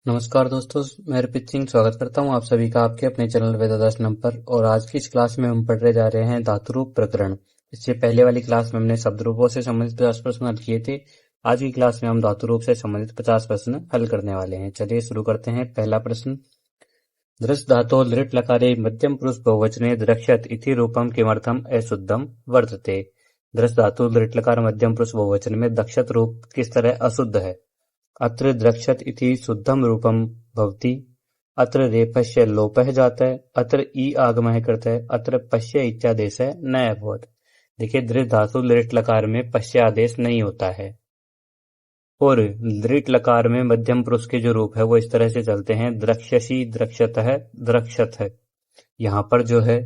नमस्कार दोस्तों, मैं हरप्रीत सिंह स्वागत करता हूं आप सभी का आपके अपने चैनल वेदादर्शनम पर। और आज की इस क्लास में हम पढ़ने जा रहे हैं धातुरूप प्रकरण। इससे पहले वाली क्लास में हमने शब्द रूपों से संबंधित 50 प्रश्न हल किए थे। आज की क्लास में हम धातुरूप से संबंधित 50 प्रश्न हल करने वाले हैं। चलिए शुरू करते हैं। पहला प्रश्न, दृश्य धातो लृट लकारे मध्यम पुरुष बहुवचने द्रक्ष्यत इति रूपम किमर्थम अशुद्धम वर्तते। दृश्य धातु लृट लकार मध्यम पुरुष बहुवचन में दक्षत रूप किस तरह अशुद्ध है। अत्र द्रक्ष्यत इति शुद्धम रूपम भवति। अत्र रेफस्य लोपः जातः। अत्र ई आगमः कृतः। अत्र पश्य इत्यादेशः न अभवत्। देखिए, दृढ़ धातु लृट लकार में पश्य आदेश नहीं होता है और लृट लकार में मध्यम पुरुष के जो रूप है वो इस तरह से चलते हैं, द्रक्ष्यसि, द्रक्ष्यतः, द्रक्ष्यतः। यहाँ पर जो है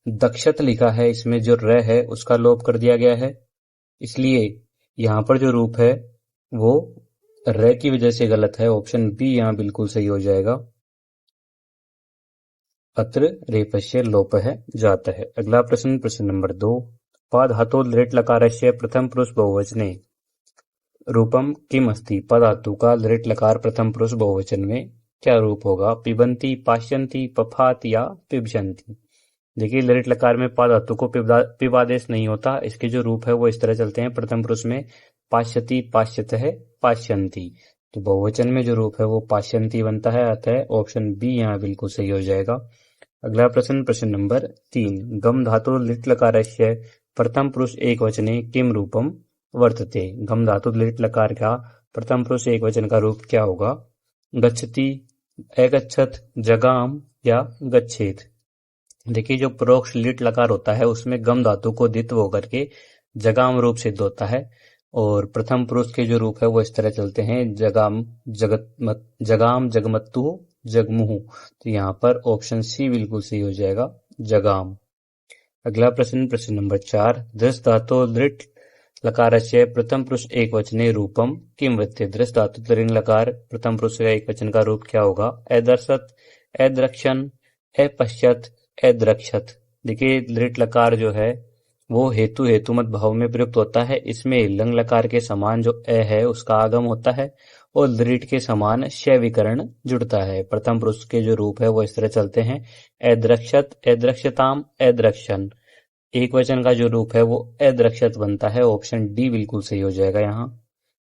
दक्षत लिखा है, इसमें जो र है उसका लोप कर दिया गया है, इसलिए यहाँ पर जो रूप है वो र की वजह से गलत है। ऑप्शन बी यहाँ बिल्कुल सही हो जाएगा। अत्र रेफस्य लोपः जातः है। अगला प्रश्न, प्रश्न नंबर 2, पधातो लृट लकारस्य प्रथम पुरुष बहुवचने रूपम किम अस्ति। पधातु का लृट लकार प्रथम पुरुष बहुवचन में क्या रूप होगा। पिबंती, पाश्यन्ति, पफात या पिबशन्ति। देखिए, लृट लकार में पधातु को पिबादेश नहीं होता। इसके जो रूप है वो इस तरह चलते हैं। प्रथम पुरुष में पाश्यति, पाश्यतः, पाश्यन्ति। तो बहुवचन में जो रूप है वो पाश्यन्ति बनता है। अतः ऑप्शन बी यहाँ बिल्कुल सही हो जाएगा। अगला प्रश्न, प्रश्न नंबर 3, गम धातु लिट लकारस्य प्रथम पुरुष एक वचने किम रूपम वर्तते। गम धातु लिट लकार का प्रथम पुरुष एक वचन का रूप क्या होगा। गच्छति, अगच्छत, जगाम या गच्छेत। देखिए, जो परोक्ष लिट लकार होता है उसमें गम धातु को द्वित्व होकर के जगाम रूप सिद्ध होता है और प्रथम पुरुष के जो रूप है वो इस तरह चलते हैं, जगाम, जगाम, जगमत्तु, जगमुहु। तो यहाँ पर ऑप्शन सी बिल्कुल सही हो जाएगा, जगाम। अगला प्रश्न, प्रश्न नंबर 4, दृश्य धातु लृट लकारस्य प्रथम पुरुष एक वचने रूपम किम वृत्ते। दृश्य धातु तृण लकार प्रथम पुरुष का एक वचन का रूप क्या होगा। अदर्शत, अद्रक्षण, अपश्यत, अद्रक्षत। देखिए, लृट लकार जो है वो हेतु हेतुमत भाव में प्रयुक्त होता है। इसमें लंग लकार के समान जो अ है उसका आगम होता है और लृट के समान श विकर्ण जुड़ता है। प्रथम पुरुष के जो रूप है वो इस तरह चलते हैं, अद्रक्षत, अद्रक्षताम, अद्रक्षण। एक वचन का जो रूप है वो अद्रक्षत बनता है। ऑप्शन डी बिल्कुल सही हो जाएगा यहाँ।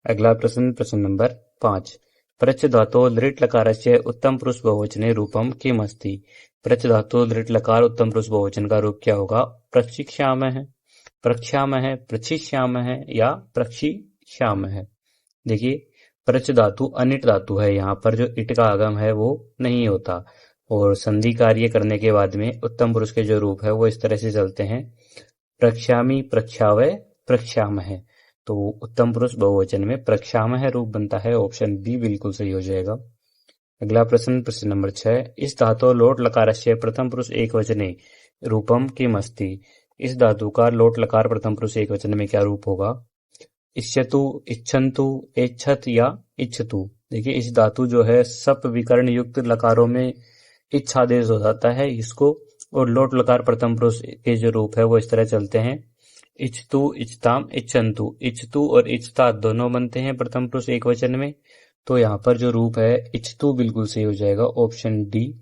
अगला प्रश्न, प्रश्न नंबर 5, प्रच धातो लृट लकारस्य उत्तम पुरुष बहुवचने रूपम किम अस्ति। प्रच धातो लृट लकार उत्तम पुरुष बहुवचन का रूप क्या होगा। प्रशिक्षामः, प्रक्षामः, प्रशिष्यामः या प्रक्षिष्यामः। देखिए, प्रच धातु अनिट धातु है, यहाँ पर जो इट का आगम है वो नहीं होता और संधि कार्य करने के बाद में उत्तम पुरुष के जो रूप है वो इस तरह से चलते हैं, प्रक्षामि, प्रक्षावय, प्रक्षामः। तो उत्तम पुरुष बहुवचन में प्रक्षामः रूप बनता है। ऑप्शन बी बिल्कुल सही हो जाएगा। अगला प्रश्न, प्रश्न नंबर 6, इस धातु लोट लकारस्य प्रथम पुरुष एक वचने रूपम किम अस्ति। इस धातु का लोट लकार प्रथम पुरुष एक वचन में क्या रूप होगा। इच्छतु, इच्छन्तु, इच्छत या इच्छतु। देखिए, इस धातु जो है सप विकर्ण युक्त लकारों में इच्छादेश हो जाता है इसको, और लोट लकार प्रथम पुरुष के जो रूप है वो इस तरह चलते हैं, इच्छतु, इच्छताम, इच्छन्तु। इच्छतु और इच्छता दोनों बनते हैं प्रथम पुरुष एक वचन में। तो यहाँ पर जो रूप है इच्छतु बिल्कुल सही हो जाएगा, ऑप्शन डी।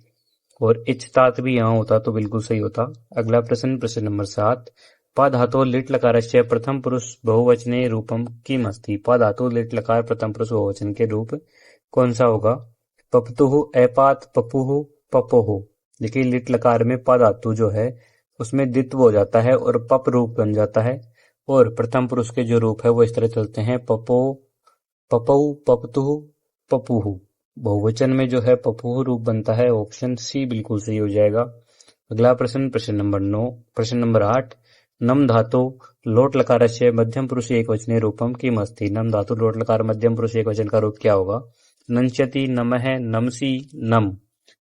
और इच्छतात भी यहाँ होता तो बिल्कुल सही होता। अगला प्रश्न, प्रश्न नंबर 7, पधातो लिट लकारस्य प्रथम पुरुष बहुवचने रूपम किम अस्ति। पधातो लिट लकार प्रथम पुरुष बहुवचन के रूप कौन सा होगा। पपतुहु, अपात, पपुहु, पपोहु। देखिए, लिट लकार में पधातु जो है उसमें द्वित्व हो जाता है और पप रूप बन जाता है और प्रथम पुरुष के जो रूप है वो इस तरह चलते हैं, पपो, पपऊ, पपतुहु, पपुहु। बहुवचन में जो है पपुहु रूप बनता है। ऑप्शन सी बिल्कुल सही हो जाएगा। अगला प्रश्न, प्रश्न नंबर 9, प्रश्न नंबर 8, नम धातु लोट लकारस्य मध्यम पुरुष एक वचने रूपम किम अस्ति। नम धातु लोट लकार मध्यम पुरुष एक वचन का रूप क्या होगा। नंचति, नमः, नमसी, नम।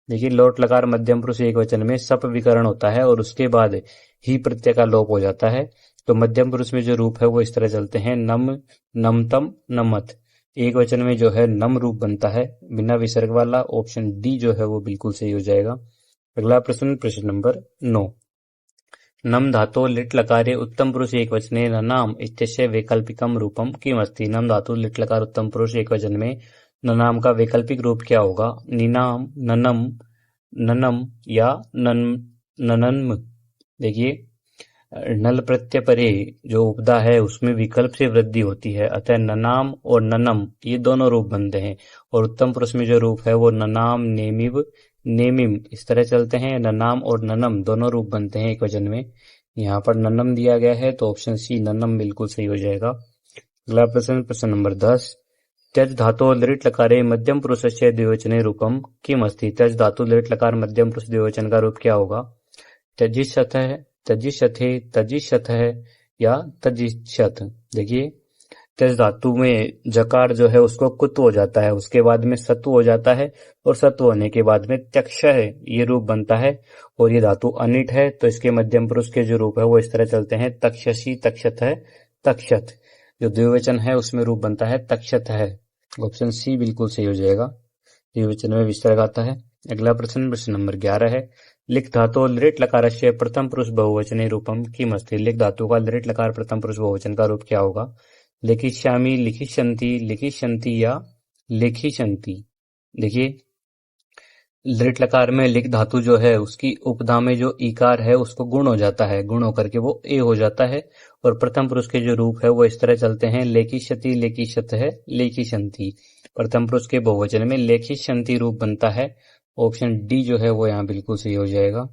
देखिए, लोट लकार मध्यम पुरुष एक वचन में सप विकरण होता है और उसके बाद ही प्रत्यय का लोप हो जाता है। तो मध्यम पुरुष में जो रूप है वो इस तरह चलते हैं, नम, नमतम, नमत। एक वचन में जो है नम रूप बनता है बिना विसर्ग वाला। ऑप्शन डी जो है वो बिल्कुल सही हो जाएगा। अगला प्रश्न, प्रश्न नंबर 9, नम धातो लिट लकारे उत्तम पुरुष एक वचने नाम इत्यस्य वैकल्पिकम रूपम किम अस्ति। नम धातु लिट लकार उत्तम पुरुष एक वचन में ननाम का वैकल्पिक रूप क्या होगा? निनाम, ननम, ननम या ननन्म। देखिए, नल प्रत्यय परे जो उपदा है उसमें विकल्प से वृद्धि होती है, अतः ननाम और ननम ये दोनों रूप बनते हैं। और उत्तम पुरुष में जो रूप है वो ननाम, नेमिव, नेमिम इस तरह चलते हैं। ननाम और ननम दोनों रूप बनते हैं एक वचन में। यहाँ पर ननम दिया गया है तो ऑप्शन सी ननम बिल्कुल सही हो जाएगा। अगला प्रश्न, प्रश्न नंबर 10। त्यज धातो लिट लकारे मध्यम पुरुषस्य द्विवचने रूपम किम अस्ति? त्यज धातु लिट लकार मध्यम पुरुष द्विवचन का रूप क्या होगा? त्यजिष्यथ है, त्यजिष्यथे, तजिष्यथ है या तजिष्यथ। देखिए, त्यज धातु में जकार जो है उसको कुत्व हो जाता है, उसके बाद में सत्व हो जाता है और सत्व होने के बाद में त्यक्ष है ये रूप बनता है। और ये धातु अनिट है तो इसके मध्यम पुरुष के जो रूप है वो इस तरह चलते हैं, तक्षसी, तक्षत है, तक्षत। जो द्विवचन है उसमें रूप बनता है तक्षत है। ऑप्शन सी बिल्कुल सही हो जाएगा, द्विवचन में विसर्ग आता है। अगला प्रश्न, प्रश्न नंबर 11 है। लिख धातु लिट लकारस्य प्रथम पुरुष बहुवचने रूपम किम अस्ति? लिख धातु का लिट लकार प्रथम पुरुष बहुवचन का रूप क्या होगा? लिखिष्यामि, लिखिष्यन्ति, लिखिष्यन्ति या लिखिष्यन्ति। देखिए, लिट लकार में लिख धातु जो है उसकी उपधा में जो इकार है उसको गुण हो जाता है, गुण होकर के वो ए हो जाता है। और प्रथम पुरुष के जो रूप है वो इस तरह चलते हैं, लेखिष्यति, लेखिष्यत है, लेखिष्यन्ति। प्रथम पुरुष के बहुवचन में लेखिष्यन्ति रूप बनता है। ऑप्शन डी जो है वो यहाँ बिल्कुल सही हो जाएगा।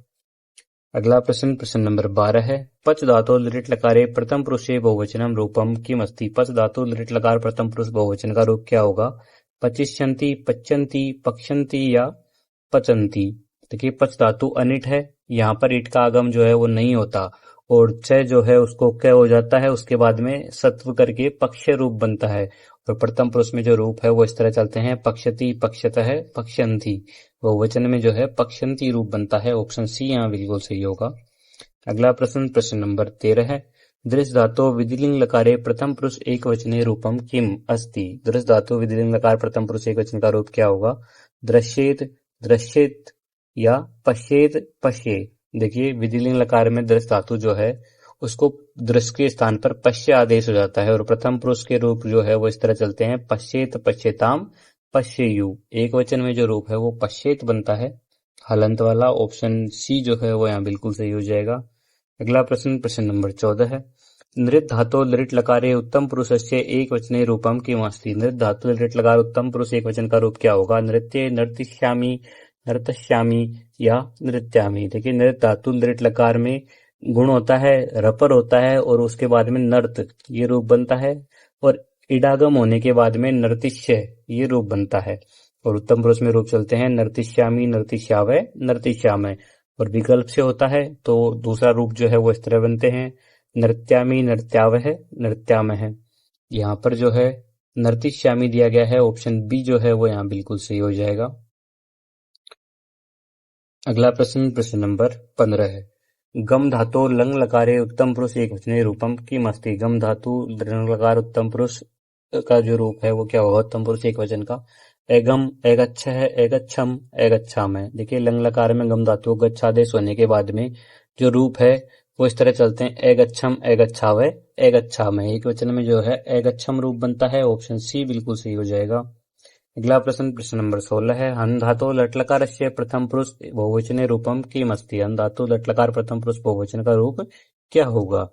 अगला प्रश्न, प्रश्न नंबर 12 है। पच धातु लिट लकारे प्रथम पुरुषे बहुवचनम रूपम किम अस्ति? पच धातु लिट लकार प्रथम पुरुष बहुवचन का रूप क्या होगा? पचिष्यन्ति, पच्यन्ति, पक्षन्ति या पचन्ति। देखिए, पच धातु अनिट है, यहाँ पर ईट का आगम जो है वो नहीं होता और च जो है उसको क हो जाता है, उसके बाद में सत्व करके पक्ष रूप बनता है। और प्रथम पुरुष में जो रूप है वो इस तरह चलते हैं, पक्षति, पक्षतः, पक्षन्ति। बहुवचन में जो है पक्षन्ति रूप बनता है। ऑप्शन सी यहाँ बिल्कुल सही होगा। अगला प्रश्न, प्रश्न नंबर 13 है। दृश्य धातु विधिलिंग लकारे प्रथम पुरुष एक वचने रूपम किम अस्ति? दृश्य धातु विधिलिंग लकार प्रथम पुरुष एक वचन का रूप क्या होगा? दृश्येत, दृश्येत या पश्येत, पश्ये। देखिए, विधिलिंग लकार में दृश्य धातु जो है उसको दृश्य के स्थान पर पश्य आदेश हो जाता है और प्रथम पुरुष के रूप जो है वो इस तरह चलते हैं, पश्येत, पश्येताम, पश्येयु। एक वचन में जो रूप है वो पश्येत बनता है, हलंत वाला। ऑप्शन सी जो है वो यहाँ बिल्कुल सही हो जाएगा। अगला प्रश्न, प्रश्न नंबर 14 है। नृत धातु लिट लकारे उत्तम पुरुषस्य एक वचने रूपम किम अस्ति? नृत धातु लिट लकार उत्तम पुरुष एक वचन का रूप क्या होगा? नृत्य, नर्तिष्यामि, नर्तश्यामि या नृत्यामि। देखिए, नृत धातु लिट लकार में गुण होता है, रपर होता है और उसके बाद में नर्त ये रूप बनता है और इडागम होने के बाद में नर्तिष्य ये रूप बनता है। और उत्तम पुरुष में रूप चलते हैं, नर्तिष्यामि, नर्तिष्यावय, नर्तिष्यामय। और विकल्प से होता है तो दूसरा रूप जो है वो इस तरह बनते हैं, नृत्यामि, नृत्यावह, नृत्यामह। यहाँ पर जो है नर्तिष्यामि दिया गया है, ऑप्शन बी जो है वो यहाँ बिल्कुल सही हो जाएगा। अगला प्रश्न, प्रश्न नंबर 15 है। गम धातु लंग लकारे उत्तम पुरुष एक वचने रूपम किम अस्ति? गम धातु लंग लकार उत्तम पुरुष का जो रूप है वो क्या होगा उत्तम पुरुष एक वचन का? एगम, एगच्छ है, एगच्छम, एगच्छाम है। देखिए, लंग लकार में गम धातु गच्छादेश होने के बाद में जो रूप है वो इस तरह चलते हैं, एगच्छम, एगच्छावय, एगच्छामय। एक वचन में जो है एगच्छम रूप बनता है। ऑप्शन सी बिल्कुल सही हो जाएगा। अगला प्रश्न, प्रश्न नंबर 16 है। हन धातु लट्लकारस्य प्रथम पुरुष बहुवचने रूपम किम अस्ति? हन धातु लट्लकार प्रथम पुरुष बहुवचन का रूप क्या होगा?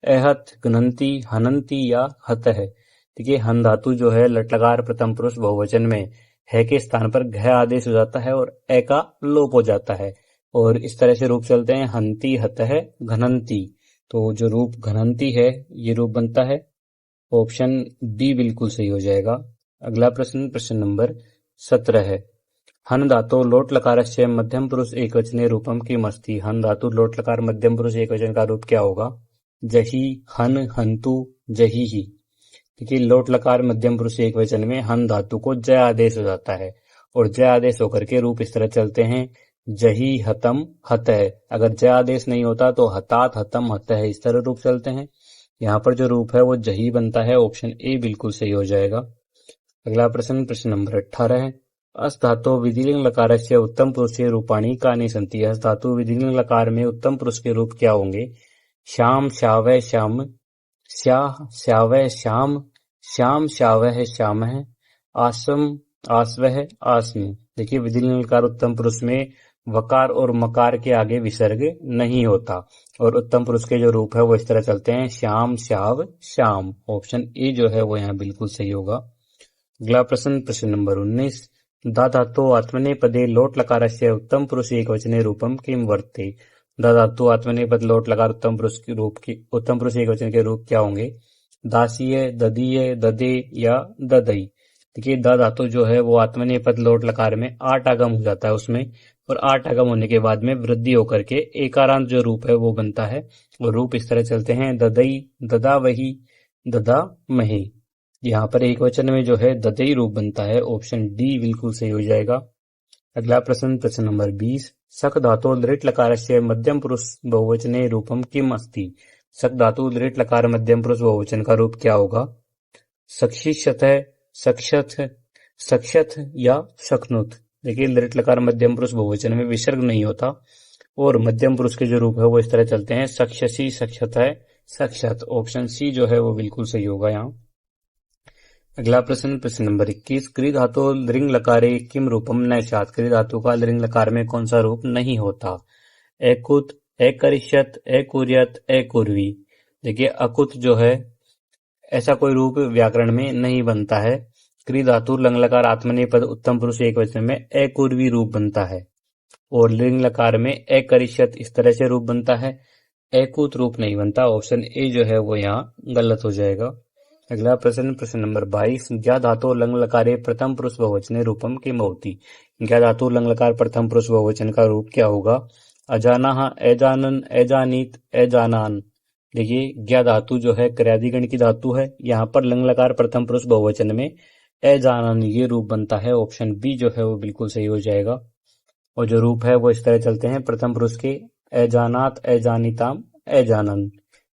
एहत, गनंती, हनंती या हत है। देखिए, हन धातु जो है लट्लकार प्रथम पुरुष बहुवचन में है के स्थान पर घ आदेश हो जाता है और ए का लोप हो जाता है और इस तरह से रूप चलते हैं, हंती, हत है, घनंती। तो जो रूप घनंती है ये रूप बनता है। ऑप्शन बी बिल्कुल सही हो जाएगा। अगला प्रश्न, प्रश्न नंबर 17 है। हन धातु लोट लकारस्य मध्यम पुरुष एक वचने रूपम किम अस्ति? हन धातु लोट लकार मध्यम पुरुष एक वचन का रूप क्या होगा? जही, हन, हंतु, जही ही। देखिए, लोट लकार मध्यम पुरुष एक वचन में हन धातु को जय आदेश हो जाता है और जय आदेश होकर के रूप इस तरह चलते हैं, जही, हतम, हत है। अगर जय आदेश नहीं होता तो हतात, हतम, हत है इस तरह रूप चलते हैं। यहाँ पर जो रूप है वो जही बनता है। ऑप्शन ए बिल्कुल सही हो जाएगा। अगला प्रश्न, प्रश्न नंबर 18 है। अस धातु विधिलिंग लकारस्य उत्तम पुरुषे रूपाणि कानि सन्ति? अस धातु विधिलिंग लकार में उत्तम पुरुष के रूप क्या होंगे? श्याम, श्यावय, श्याम, श्याह, श्यावय, श्याम, श्याम, श्यावह, श्यामः, आसम, आस्वह आस्म। देखिए विधिलिंग लकार उत्तम पुरुष में वकार और मकार के आगे विसर्ग नहीं होता और उत्तम पुरुष के जो रूप है वो इस तरह चलते हैं श्याम श्याव श्याम। ऑप्शन ए जो है वो यहाँ बिल्कुल सही होगा। अगला प्रश्न प्रश्न नंबर 19 दाधातो आत्मनेपदे लोट लकारस्य उत्तम पुरुष एकवचने रूपम किम वर्ते। दाधातो आत्मनेपद लोट लकार उत्तम पुरुष के रूप की उत्तम पुरुष एकवचन के रूप क्या होंगे। दासीय, ददीय, ददे या ददई। देखिए द धातु जो है वो आत्मनेपद लोट लकार में 8 आगम हो जाता है उसमें, और 8 आगम होने के बाद में वृद्धि होकर के एकारांत जो रूप है वो बनता है। और रूप इस तरह चलते हैं ददई, ददा वही, ददा महे। यहाँ पर एक वचन में जो है ददई रूप बनता है। ऑप्शन डी बिल्कुल सही हो जाएगा। अगला प्रश्न प्रश्न नंबर 20 सक धातु लृट लकारस्य मध्यम पुरुष बहुवचने रूपम किम अस्ति। सक धातु लृट लकार मध्यम पुरुष बहुवचन का रूप क्या होगा। सक्षिशत है, सक्षत, सक्षत या शक्नुत। देखिए लृट लकार मध्यम पुरुष बहुवचन में विसर्ग नहीं होता और मध्यम पुरुष के जो रूप है वो इस तरह चलते हैं सक्षसी, सक्षत है, सक्षत। ऑप्शन सी जो है वो बिल्कुल सही होगा यहाँ। अगला प्रश्न प्रश्न नंबर 21 क्री धातु लिंग लकारे किम रूपम नैशात। क्री धातु का लिंग लकार में कौन सा रूप नहीं होता। एकुत, एकरिष्यत, एकुर्यत, एकुर्वी। देखिए अकुत जो है ऐसा कोई रूप व्याकरण में नहीं बनता है। क्री धातु लंग लकार आत्मनेपद उत्तम पुरुष एक वचन में एकुर्वी रूप बनता है और लिंग लकार में एकरिष्यत इस तरह से रूप बनता है, एकुत रूप नहीं बनता। ऑप्शन ए जो है वो यहाँ गलत हो जाएगा। अगला प्रश्न प्रश्न नंबर 22 ज्ञा धातु लंग लकारे प्रथम पुरुष बहुवचने रूपम किम होती। ज्ञा धातु लंग लकार प्रथम पुरुष बहुवचन का रूप क्या होगा। अजाना, एजानन, एजानीत, एजानान। देखिए ज्ञा धातु जो है क्रियादिगण की धातु है। यहाँ पर लंग लकार प्रथम पुरुष बहुवचन में एजानन ये रूप बनता है। ऑप्शन बी जो है वो बिल्कुल सही हो जाएगा। और जो रूप है वो इस तरह चलते हैं प्रथम पुरुष के एजानात, एजानिताम, एजानन।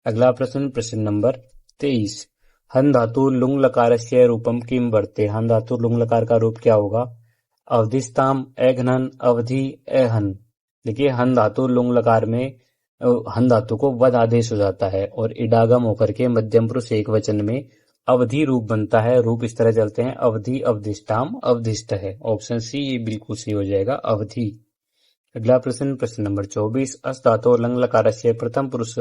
अगला प्रश्न प्रश्न नंबर 23 हन धातु लुंग लकारस्य रूपम किम वर्ते। हन धातु लुंग लकार का रूप क्या होगा। अवधिस्ताम, एघनन, अवधि, एहन। देखिए हन धातु लुंग लकार में हन धातु को वध आदेश हो जाता है और इडागम होकर के मध्यम पुरुष एक वचन में अवधि रूप बनता है। रूप इस तरह चलते हैं अवधि, अवधिष्टाम, अवधिष्ट है। ऑप्शन सी ये बिल्कुल सही हो जाएगा अवधि। अगला प्रश्न प्रश्न नंबर 24 अस धातु लंग लकारस्य प्रथम पुरुष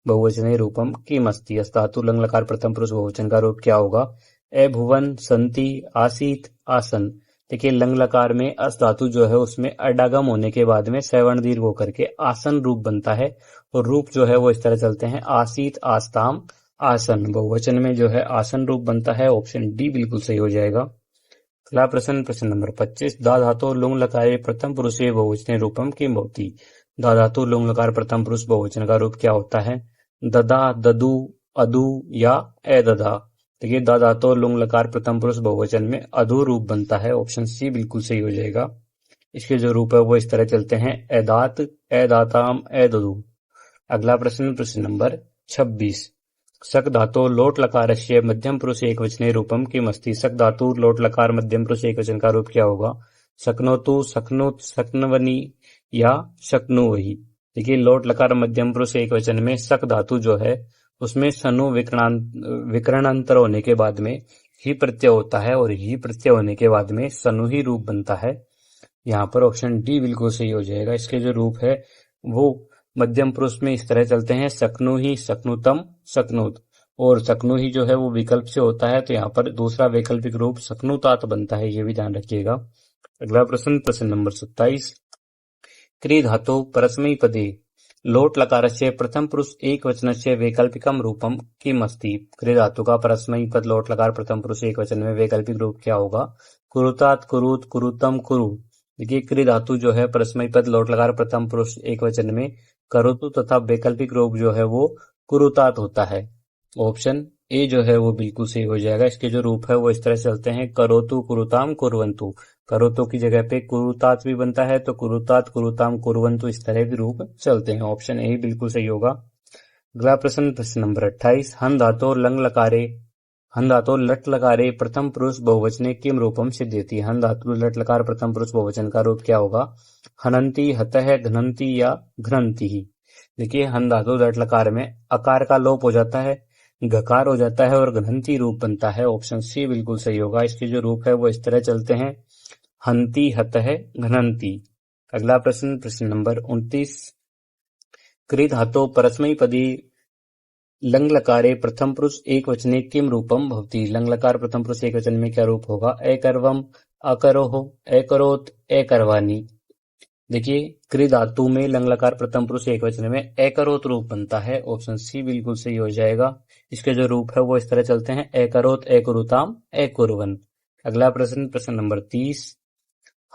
बहुवचने रूपम किम अस्ति। अस धातु लंग लकार प्रथम पुरुष बहुवचन का रूप क्या होगा। ए भुवन, संति, आसीत, आसन। देखिए लंग लकार में अस धातु जो है उसमें अडागम होने के बाद में सवर्ण दीर्घ होकर के आसन रूप बनता है और रूप जो है वो इस तरह चलते हैं आसीत, आस्ताम, आसन। बहुवचन में जो है आसन रूप बनता है। ऑप्शन डी बिल्कुल सही हो जाएगा। अगला प्रश्न प्रश्न नंबर 25 दा धातु लुंग लकारे प्रथम पुरुष बहुवचने रूपम किम होती। दा धातु लुंग लकार प्रथम पुरुष बहुवचन का रूप क्या होता है। ददा, ददु, अदु या ए ददा। देखिए दा धातु लुंग लकार प्रथम पुरुष बहुवचन में अधु रूप बनता है। ऑप्शन सी बिल्कुल सही हो जाएगा। इसके जो रूप है वो इस तरह चलते हैं एदात, एदाताम, एददु। अगला प्रश्न प्रश्न नंबर 26 सक धातु लोट लकारस्य मध्यम पुरुष एक वचने रूपम किम अस्ति। सक धातु लोट लकार मध्यम पुरुष एक वचन का रूप क्या होगा। सकनोतु, सकनुत, सकनवनी या शक्नुवही। देखिए लोट लकार मध्यम पुरुष एक वचन में सक धातु जो है उसमें सनु विकरणांतर होने के बाद में ही प्रत्यय होता है और ही प्रत्यय होने के बाद में सनु ही रूप बनता है। यहाँ पर ऑप्शन डी बिल्कुल सही हो जाएगा। इसके जो रूप है वो मध्यम पुरुष में इस तरह चलते हैं सकनु ही, सकनुतम, सकनुत। और सकनु ही जो है वो विकल्प से होता है तो यहाँ पर दूसरा वैकल्पिक रूप सकनुतात बनता है, ये भी ध्यान रखिएगा। अगला प्रश्न प्रश्न नंबर 27 क्री धातु परस्मैपदे लोट लकारस्य प्रथम पुरुष एक वचनस्य वैकल्पिकम रूपम किम अस्ति। क्री धातु का परस्मैपद लोट लकार प्रथम पुरुष एक वचन में वैकल्पिक रूप क्या होगा। कुरुतात, कुरुत, कुरुतम, कुरु। देखिए क्री धातु जो है परस्मैपद लोट लकार प्रथम पुरुष एक वचन में करोतु तथा वैकल्पिक रूप जो है वो कुरुतात होता है। ऑप्शन ए जो है वो बिल्कुल सही हो जाएगा। इसके जो रूप है वो इस तरह चलते हैं करोतु, कुरुताम, कुरवंतु। करोतु की जगह पे कुरुतात भी बनता है तो कुरुतात, कुरुताम, कुरवंतु इस तरह भी रूप चलते हैं। ऑप्शन ए बिल्कुल सही होगा। अगला प्रश्न प्रश्न नंबर 28 हन धातु लंग लकारे हन धातु लट लकारे प्रथम पुरुष बहुवचने किम रूपम सिद्धेति। हन धातु लट लकार प्रथम पुरुष बहुवचन का रूप क्या होगा। हनंती, हतः, घनंती या घ्नंती ही। देखिए हन धातु लट लकार में अकार का लोप हो जाता है गकार हो जाता है और घ्नन्ति रूप बनता है। ऑप्शन सी बिल्कुल सही होगा। इसके जो रूप है वो इस तरह चलते हैं, हंति, हतः, घ्नन्ति। अगला प्रश्न, प्रश्न नंबर 29। कृ धातो परस्मैपदी लंग लकारे प्रथम पुरुष एक वचने किम रूपम भवति। लंग लकार प्रथम पुरुष एक वचन में क्या रूप होगा? अकर्वम, अकरोह, अकरोत, अकरवानी। देखिए, कृ धातु में लंग लकार प्रथम पुरुष एक वचन में अकरोत रूप बनता है। ऑप्शन सी बिल्कुल सही हो जाएगा। इसके जो रूप है वो इस तरह चलते हैं, अकरोत, अकुरुताम, अकुर्वन। अगला प्रश्न, प्रश्न नंबर 30।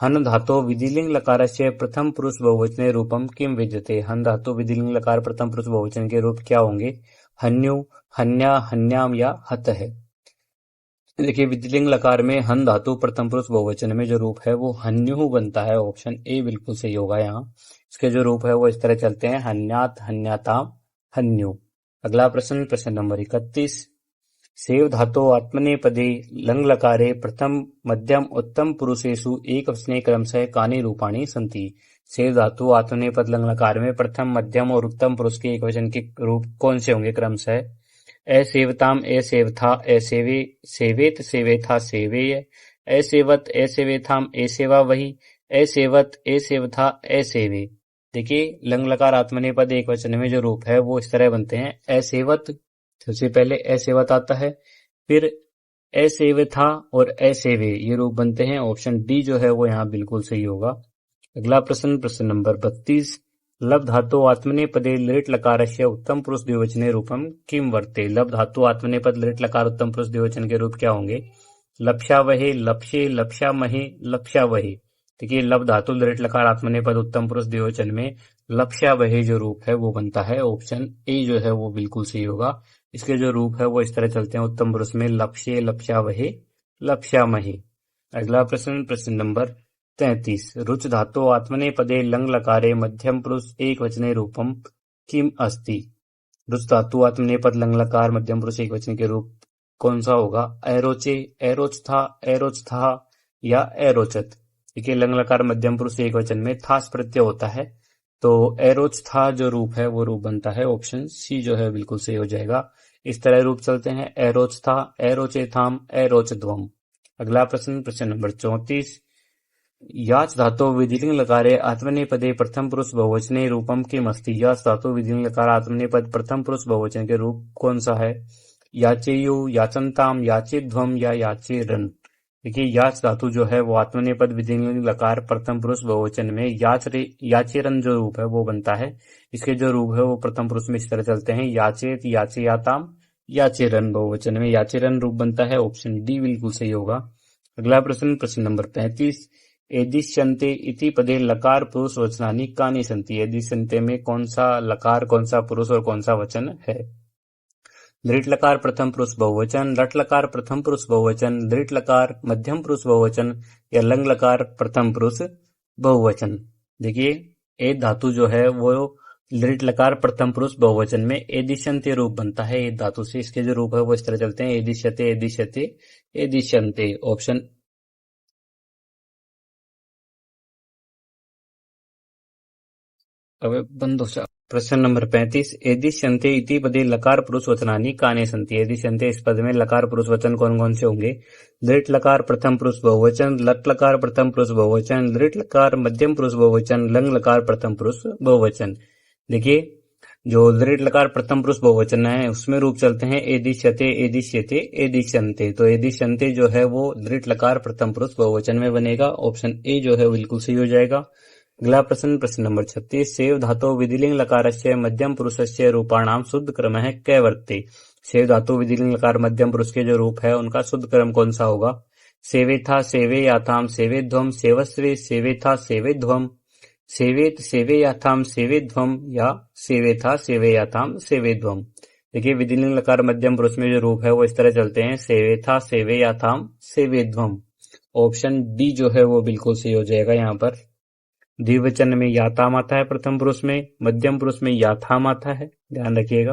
हन धातो विधिलिंग लकारस्य प्रथम पुरुष बहुवचने रूपम किम विद्यते। हन धातु विधिलिंग लकार प्रथम पुरुष बहुवचन के रूप क्या होंगे? हन्यु, हन्या, हन्याम या हतः। देखिए, विधिलिंग लकार में हन धातु प्रथम पुरुष बहुवचन में जो रूप है वो हन्यु बनता है। ऑप्शन ए बिल्कुल सही होगा यहाँ। इसके जो रूप है वो इस तरह चलते हैं, हन्यात, हन्याताम, हन्यु। अगला प्रश्न, प्रश्न नंबर 31। सेव धातो आत्मनेपदे लंग लकारे प्रथम मध्यम उत्तम पुरुषेषु एक वचने क्रमशः कानि रूपाणि सन्ति। सेव धातु आत्मनेपद लंग लकार में प्रथम, मध्यम और उत्तम पुरुष के एक वचन के रूप कौन से होंगे क्रमशः? असेवताम, असेवथा, असेवे, सेवेत, सेवेथा, सेवेय, असेवत, असेवेथाम, असेवा वही, असेवत, असेवथा, असेवे। देखिए, लंग लकार आत्मनेपद एक वचन में जो रूप है वो इस तरह बनते हैं, असेवत, सबसे पहले असेवत आता है, फिर असेवथा और असेवे, ये रूप बनते हैं। ऑप्शन डी जो है वो यहाँ बिल्कुल सही होगा। अगला प्रश्न, प्रश्न नंबर 32। लब धातु आत्मनेपदे लिट लकारस्य उत्तम पुरुष द्विवचने रूपम किम वर्ते। लब धातु आत्मनेपद लिट लकार उत्तम पुरुष द्विवचन के रूप क्या होंगे? लप्स्यावहे, लप्स्ये, लप्स्यामहे, लप्स्यावहे। देखिए, लब धातु लिट लकार आत्मनेपद उत्तम पुरुष द्विवचन में लप्स्यावहे जो रूप है वो बनता है। ऑप्शन ए जो है वो बिल्कुल सही होगा। इसके जो रूप है वो इस तरह चलते हैं, उत्तम पुरुष में लप्स्ये, लप्स्यावहे, लप्स्यामहे। अगला प्रश्न, प्रश्न नंबर 33। रुच धातो आत्मनेपदे लंग लकारे मध्यम पुरुष एक वचने रूपम किम अस्ति। रुच धातु आत्मनेपद लंग लकार मध्यम पुरुष एक वचन के रूप कौन सा होगा? अरोचे, अरोचथा, अरोचथा या अरोचत। देखिए, लंग लकार मध्यम पुरुष एक वचन में थास प्रत्यय होता है, तो अरोचथा जो रूप है वो रूप बनता है। ऑप्शन सी जो है बिल्कुल सही हो जाएगा। इस तरह रूप चलते हैं, अरोचथा, अरोचेथाम, अरोचध्वम। अगला प्रश्न, प्रश्न नंबर 34। याच धातो विधिलिंग लकारे आत्मनेपदे प्रथम पुरुष बहुवचने रूपम किम अस्ति। याच धातो विधिलिंग लकार आत्मनेपद प्रथम पुरुष बहुवचन के रूप कौन सा है? याचेयु, याचनताम, याचेध्वम या याचेरन। देखिए, याच धातु जो है वो आत्मनेपद विधिलिंग लकार प्रथम पुरुष बहुवचन में याचेरन जो रूप है वो बनता है। इसके जो रूप है वो प्रथम पुरुष में इस तरह चलते हैं, याचेत, याचेयाताम, याचेरन। बहुवचन में याचेरन रूप बनता है। ऑप्शन डी बिल्कुल सही होगा। अगला प्रश्न, प्रश्न नंबर 35। एदिष्यन्ते इति पदे लकार पुरुष वचनानि कानि सन्ति। एदिष्यन्ते में कौन सा लकार, कौन सा पुरुष और कौन सा वचन है? दृढ़ लकार प्रथम पुरुष बहुवचन, लट लकार प्रथम पुरुष बहुवचन, दृढ़ लकार मध्यम पुरुष बहुवचन या लंग लकार प्रथम पुरुष बहुवचन। देखिए, ए धातु जो है वो दृढ़ लकार प्रथम पुरुष बहुवचन में एदिष्यन्ते रूप बनता है। ए धातु से इसके जो रूप है वो इस तरह चलते हैं, एदिष्यते, एदिष्यते, एदिष्यन्ते। ऑप्शन बंद हो जाए। प्रश्न नंबर 35। एदिष्यन्ते इति पदे लकार पुरुष वचनानि कानि सन्ति। एदिष्यन्ते इस पद में लकार पुरुष वचन कौन कौन से होंगे? दृढ़ लकार प्रथम पुरुष बहुवचन, लट लकार प्रथम पुरुष बहुवचन, दृढ़ लकार मध्यम पुरुष बहुवचन, लंग लकार प्रथम पुरुष बहुवचन। देखिए, जो दृढ़ लकार प्रथम पुरुष बहुवचन है उसमें रूप चलते हैं एदिष्यते, एदिष्यते, एदिष्यन्ते। तो एदिष्यन्ते जो है वो दृढ़ लकार प्रथम पुरुष बहुवचन में बनेगा। ऑप्शन ए जो है बिल्कुल सही हो जाएगा। अगला प्रश्न, प्रश्न नंबर 36। सेव धातो विधिलिंग लकारस्य मध्यम पुरुषस्य रूपाणाम शुद्ध क्रम है कै वर्ते। सेव धातु विधिलिंग लकार मध्यम पुरुष के जो रूप है उनका शुद्ध क्रम कौन सा होगा? सेवेथा, सेवेयाथाम, सेवेध्वम, सेवस्वे, सेवेथा, सेवेध्वम, सेवेत, सेवेयाथाम, सेवेध्वम या सेवेथा, सेवेयाथाम, सेवेध्वम। देखिए, विधिलिंग लकार मध्यम पुरुष में जो रूप है वो इस तरह चलते हैं, सेवेथा, सेवेयाथाम, सेवेध्वम। ऑप्शन डी जो है वो बिल्कुल सही हो जाएगा। यहाँ पर द्विवचन में याताम आता है प्रथम पुरुष में, मध्यम पुरुष में याथाम आता है, ध्यान रखिएगा।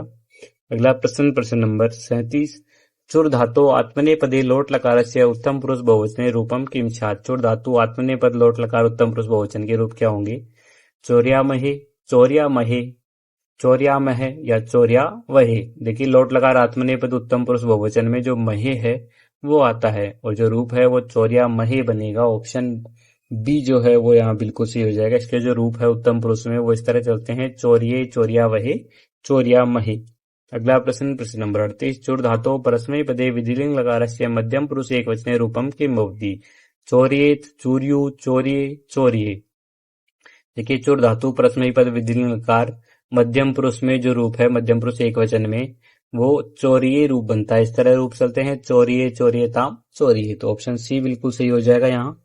अगला प्रश्न, प्रश्न नंबर 37। चुर धातु आत्मनेपदे लोट लकारस्य उत्तम पुरुष बहुवचने रूपम किम स्यात्। चुर धातु आत्मनेपद लोट लकार उत्तम पुरुष बहुवचन के रूप क्या होंगे? चौर्यामहे, चौर्यामहे, चौर्यामह या चौर्यावहे। देखिए लोट लकार आत्मनेपद उत्तम पुरुष बहुवचन में जो महे है वो आता है और जो रूप है वो चौर्यामहे बनेगा। ऑप्शन बी जो है वो यहाँ बिल्कुल सही हो जाएगा। इसके जो रूप है उत्तम पुरुष में वो इस तरह चलते हैं, चौर्ये, चौर्यावहे, चौर्यामहे। अगला प्रश्न, प्रश्न नंबर 38। चुर धातो परस्मैपदे विधिलिंग लकारस्य मध्यम पुरुष एकवचने रूपम किम भवति? चौर्येत, चूर्यु, चौर्ये, चौर्ये। देखिए चुर धातु परस्मैपद विधिलिंग लकार मध्यम पुरुष में जो रूप है मध्यम पुरुष एकवचन में वो चौर्ये रूप बनता है। इस तरह रूप चलते हैं, चौर्ये, चौर्येताम, चौर्ये। तो ऑप्शन सी बिल्कुल सही हो जाएगा यहाँ।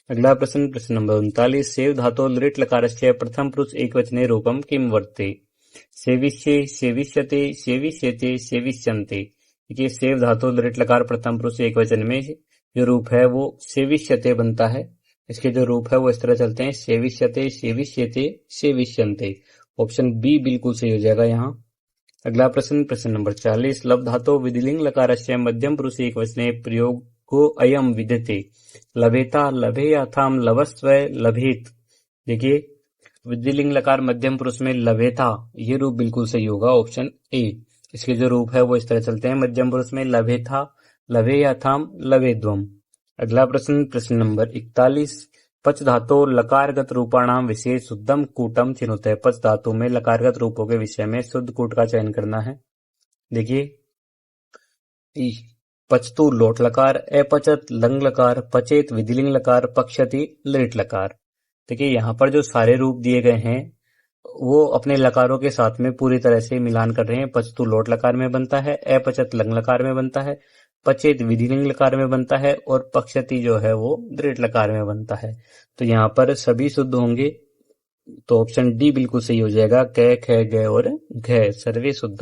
अगला प्रश्न, प्रश्न नंबर 39। सेव धातो लृट लकारस्य प्रथम पुरुष एकवचने रूपम किम वर्ते? सेविष्ये, सेविष्यते, सेविष्यते, सेविष्यन्ते। देखिए सेव धातु लृट लकार प्रथम पुरुष एकवचन में जो रूप है वो सेविष्यते बनता है। इसके जो रूप है वो इस तरह चलते हैं, सेविष्यते, सेविष्यते, सेविष्यन्ते। ऑप्शन बी बिल्कुल सही हो जाएगा यहाँ। अगला प्रश्न, प्रश्न नंबर 40। लभ धातो विधिलिंग लकारस्य मध्यम पुरुष एकवचने प्रयोगो अयम विद्यते? लभेता, लभेयाथाम, लभस्व, लभेत। देखिए विधिलिंग लकार मध्यम पुरुष में लभेता ये रूप बिल्कुल सही होगा, ऑप्शन ए। इसके जो रूप है वो इस तरह चलते हैं, मध्यम पुरुष में लभेथा, लभेयाथाम, लभेद्वम। अगला प्रश्न, प्रश्न नंबर 41। पच धातो लकारगत रूपाणाम विशेष शुद्धम कूटम चिन्हित है। पच धातु में लकारगत रूपों के विषय में शुद्ध कूट का चयन करना है। देखिए पचतु लोट लकार, अपचत लंग लकार, पचेत विधिलिंग लकार, पक्षति लृट लकार। देखिए यहाँ पर जो सारे रूप दिए गए हैं वो अपने लकारों के साथ में पूरी तरह से मिलान कर रहे हैं। पचतु लोट लकार में बनता है, अपचत लंग लकार में बनता है, पचेत विधिलिंग लकार में बनता है और पक्षति जो है वो दृढ़ लकार में बनता है। तो यहाँ पर सभी शुद्ध होंगे, तो ऑप्शन डी बिल्कुल सही हो जाएगा। क, ख, ग और घ सर्वे शुद्ध।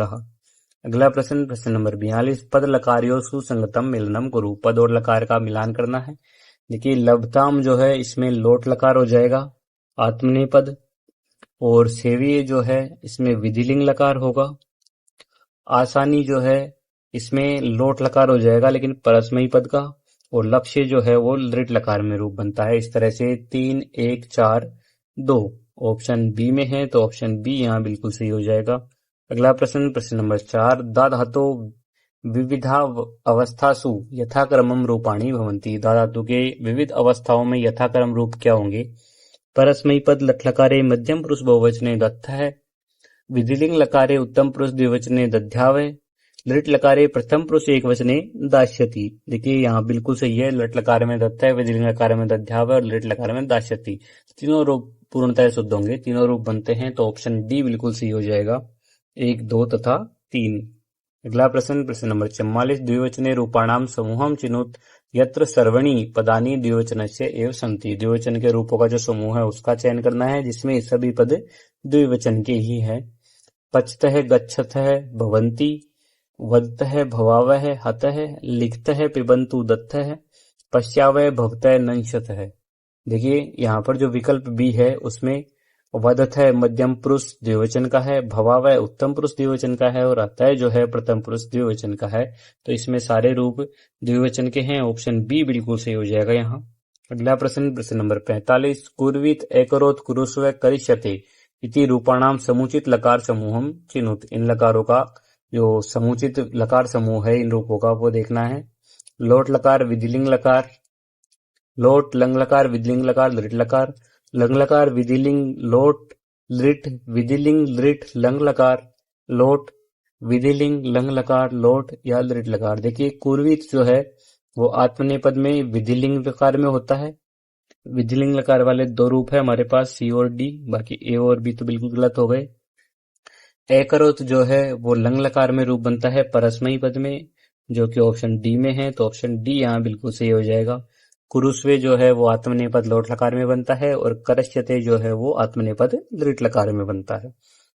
अगला प्रश्न, प्रश्न नंबर 42। पद लकार्यो सुसंगतम मिलनम कुरु। पद और लकार का मिलान करना है। देखिए लभताम जो है इसमें लोट लकार हो जाएगा आत्मनेपद, और सेवीय जो है इसमें विधिलिंग लकार होगा। आसानी जो है इसमें लोट लकार हो जाएगा लेकिन परस्मयी पद का, और लक्ष्य जो है वो लृट लकार में रूप बनता है। इस तरह से 3, 1, 4, 2 ऑप्शन बी में है, तो ऑप्शन बी यहाँ बिल्कुल सही हो जाएगा। अगला प्रश्न, प्रश्न नंबर 4। दा धातु विविधा अवस्थासु यथाक्रमम रूपाणी भवंती। दा धातु के विविध अवस्थाओं में यथाक्रम रूप क्या होंगे? परस्मयी पद लट लकारे मध्यम पुरुष बहुवचने दत्थ है, विधिलिंग लकारे उत्तम पुरुष द्विवचने दध्यावय, लृट लकारे प्रथम पुरुष एकवचने दास्यति। देखिए यहाँ बिल्कुल सही है, लट लकार में दत्त है, विधिलिंग लकार में दध्यावय और लृट लकार में दास्यति। तीनों रूप पूर्णतः शुद्ध होंगे, तीनों रूप बनते हैं, तो ऑप्शन डी बिल्कुल सही हो जाएगा, 1, 2 तथा 3। अगला प्रश्न, प्रश्न नंबर 44। द्विवचने रूपाणाम समूहम चिनुत यत्र सर्वणी पदानी द्विवचनस्य एव सन्ति। द्विवचन के रूपों का जो समूह है उसका चयन करना है जिसमें सभी पद द्विवचन के ही है। पचतः, गच्छतः, भवन्ति, वदतः, भवावः, हतः, लिखतः, पिबन्तु, दत्तः, पश्यावः, भवतः, नंशतः। देखिए यहाँ पर जो विकल्प बी है उसमें वदतः मध्यम पुरुष द्विवचन का है, भवावः उत्तम पुरुष द्विवचन का है और अतः जो है प्रथम पुरुष द्विवचन का है, तो इसमें सारे रूप द्विवचन के हैं। ऑप्शन बी बिल्कुल सही हो जाएगा यहाँ। अगला प्रश्न, प्रश्न नंबर 45। कुर्वीत, एकरोत, कुरुस्व, करिष्यते इति रूपाणाम समुचित लकार समूहम चिनुत। इन लकारों का जो समुचित लकार समूह है इन रूपों का वो देखना है। लोट लकार, विधिलिंग लकार, लोट, लंग लकार, विधिलिंग लकार, लृट लकार, लंग लकार, विधिलिंग, लोट, लृट, विधिलिंग, लृट, लंग लकार, लोट, विधिलिंग, लंग लकार, लोट या लृट लकार। देखिए कुर्वीत जो है वो आत्मनेपद में विधिलिंग लकार में होता है। विधिलिंग लकार वाले दो रूप है हमारे पास, सी और डी, बाकी ए और बी तो बिल्कुल गलत हो गए। एकरोत जो है वो लंग लकार में रूप बनता है परस्मयी पद में, जो कि ऑप्शन डी में है, तो ऑप्शन डी यहाँ बिल्कुल सही हो जाएगा। कुरुस्वे जो है वो आत्मनेपद लोट लकार में बनता है और करश्यते जो है वो आत्मनेपद दृढ़ लकार में बनता है।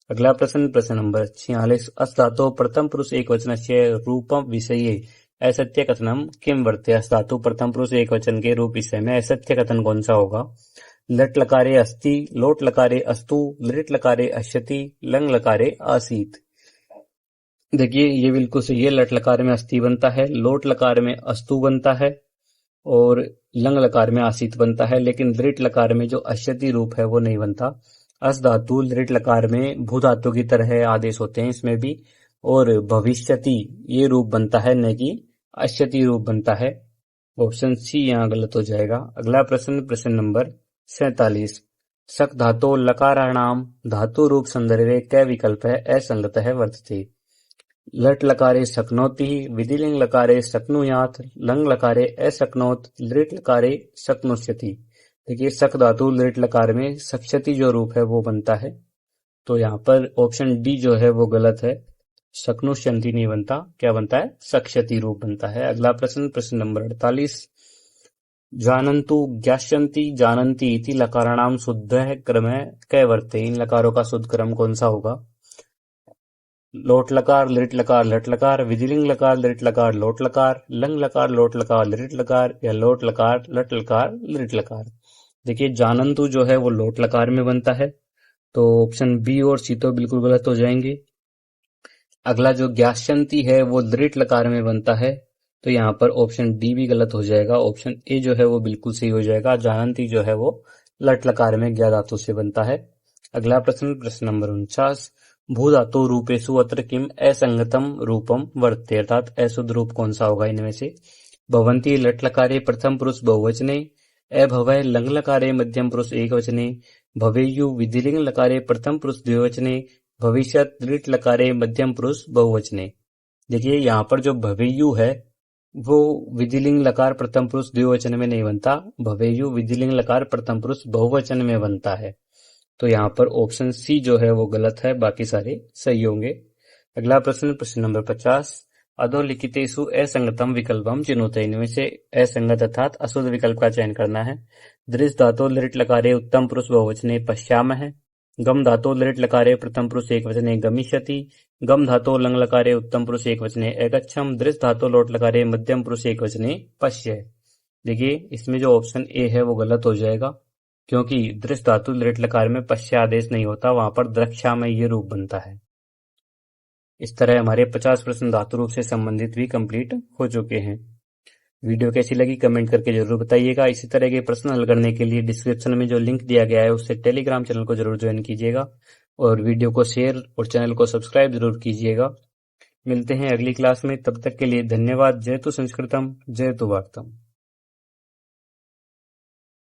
अगला प्रश्न, प्रश्न नंबर 46। अस् धातु प्रथम पुरुष एकवचनस्य रूपम विषये असत्य कथनम किम वर्ते। अस् धातु प्रथम पुरुष एकवचन के रूप विषय में असत्य कथन कौन सा होगा? लट लकारे अस्ति, लोट लकारे अस्तु, लृट लकारे अश्यति, लंग लकारे आसीत। देखिए ये बिल्कुल सही है, लट लकार में अस्ति बनता है, लोट लकार में अस्तु बनता है और लंग लकार में आसीत बनता है, लेकिन दृढ़ लकार में जो अश्यति रूप है वो नहीं बनता। अस धातु लृट लकार में भू धातु की तरह आदेश होते हैं इसमें भी, और भविष्यति ये रूप बनता है, न कि अश्यति रूप बनता है। ऑप्शन सी यहाँ गलत हो जाएगा। अगला प्रश्न, प्रश्न नंबर 47। सक धातो लकाराणाम धातु रूप संदर्भे कै विकल्प है असंगत है वर्तते। लट लकारे शक्नोति, विधिलिंग लकारे शक्नुयात, लंग लकारे अशक्नोत, लृट लकारे शक्नुष्यति। देखिए सक धातु लृट लकार में शक्ष्यति जो रूप है वो बनता है, तो यहाँ पर ऑप्शन डी जो है वो गलत है, शक्नुष्यन्ति नहीं बनता, क्या बनता है, शक्ष्यति रूप बनता है। अगला प्रश्न, प्रश्न नंबर 48। जानन्तु ज्ञास्यन्ति जानन्ति इति लकाराणाम शुद्धः क्रमः कै वर्ते। इन लकारों का शुद्ध क्रम कौन सा होगा। लोट लकार लृट लकार लट लकार, विधिलिंग लकार लृट लकार लोट लकार, लंग लकार लोट लकार लृट लकार, या लोट लकार लट लकार लृट लकार। देखिए जानन्तु जो है वो लोट लकार में बनता है, तो ऑप्शन बी और सी तो बिल्कुल गलत हो जाएंगे। अगला जो ज्ञास्यन्ति है वो लृट लकार में बनता है, तो यहाँ पर ऑप्शन डी भी गलत हो जाएगा, ऑप्शन ए जो है वो बिल्कुल सही हो जाएगा। जानन्ति जो है वो लट लकार में ज्ञा धातु से बनता है। अगला प्रश्न, प्रश्न नंबर 49। भू धातु रूपेषु अत्र किम असंगतम रूपम वर्तते, अर्थात अशुद्ध रूप कौन सा होगा इनमें से। भवन्ति लट लकारे प्रथम पुरुष बहुवचने, अभवय लंग लकारे मध्यम पुरुष एकवचने, भवेयु विधिलिंग लकारे प्रथम पुरुष द्विवचने, भविष्यत लृट लकारे मध्यम पुरुष बहुवचने। देखिए यहाँ पर जो भवेयु है वो विधिलिंग लकार प्रथम पुरुष द्विवचन में नहीं बनता, भवेयु विधिलिंग लकार प्रथम पुरुष बहुवचन में बनता है, तो यहाँ पर ऑप्शन सी जो है वो गलत है, बाकी सारे सही होंगे। अगला प्रश्न, प्रश्न नंबर 50। अधोलिखितेषु असंगतम विकल्पम चिन्होते, इनमें से असंगत अर्थात अशुद्ध विकल्प का चयन करना है। दृश्य धातु लृट लकारे उत्तम पुरुष बहुवचने पश्यामः, गम धातु लृट लकारे प्रथम पुरुष एकवचने गमिष्यति, गम धातु लंग लकारे उत्तम पुरुष एकवचने अगच्छम, दृश्य धातु लोट लकारे मध्यम पुरुष एकवचने पश्य। देखिए इसमें जो ऑप्शन ए है वो गलत हो जाएगा, क्योंकि दृश्य धातु लृट लकार में पश्य आदेश नहीं होता, वहां पर द्रक्ष्यामय ये रूप बनता है। इस तरह हमारे 50 प्रश्न धातु रूप से संबंधित भी कंप्लीट हो चुके हैं। वीडियो कैसी लगी कमेंट करके जरूर बताइएगा। इसी तरह के प्रश्न हल करने के लिए डिस्क्रिप्शन में जो लिंक दिया गया है उससे टेलीग्राम चैनल को जरूर ज्वाइन कीजिएगा, और वीडियो को शेयर और चैनल को सब्सक्राइब जरूर कीजिएगा। मिलते हैं अगली क्लास में, तब तक के लिए धन्यवाद। जय तु संस्कृतम, जय तु वार्तम।